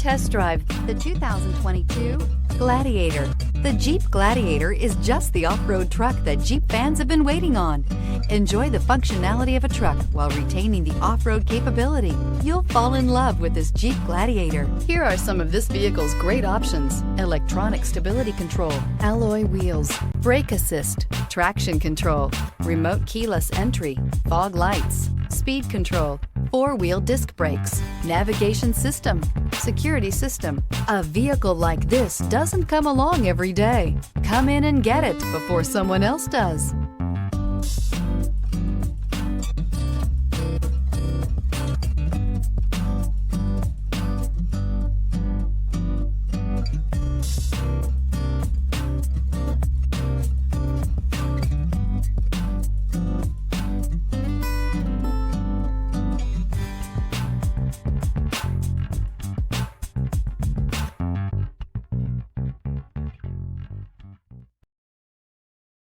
test drive the 2022 Gladiator. The Jeep Gladiator is just the off-road truck that Jeep fans have been waiting on. Enjoy the functionality of a truck while retaining the off-road capability. You'll fall in love with this Jeep Gladiator. Here are some of this vehicle's great options: electronic stability control, alloy wheels, brake assist, traction control, remote keyless entry, fog lights, speed control, four-wheel disc brakes, navigation system, security system. A vehicle like this doesn't come along every day. Come in and get it before someone else does.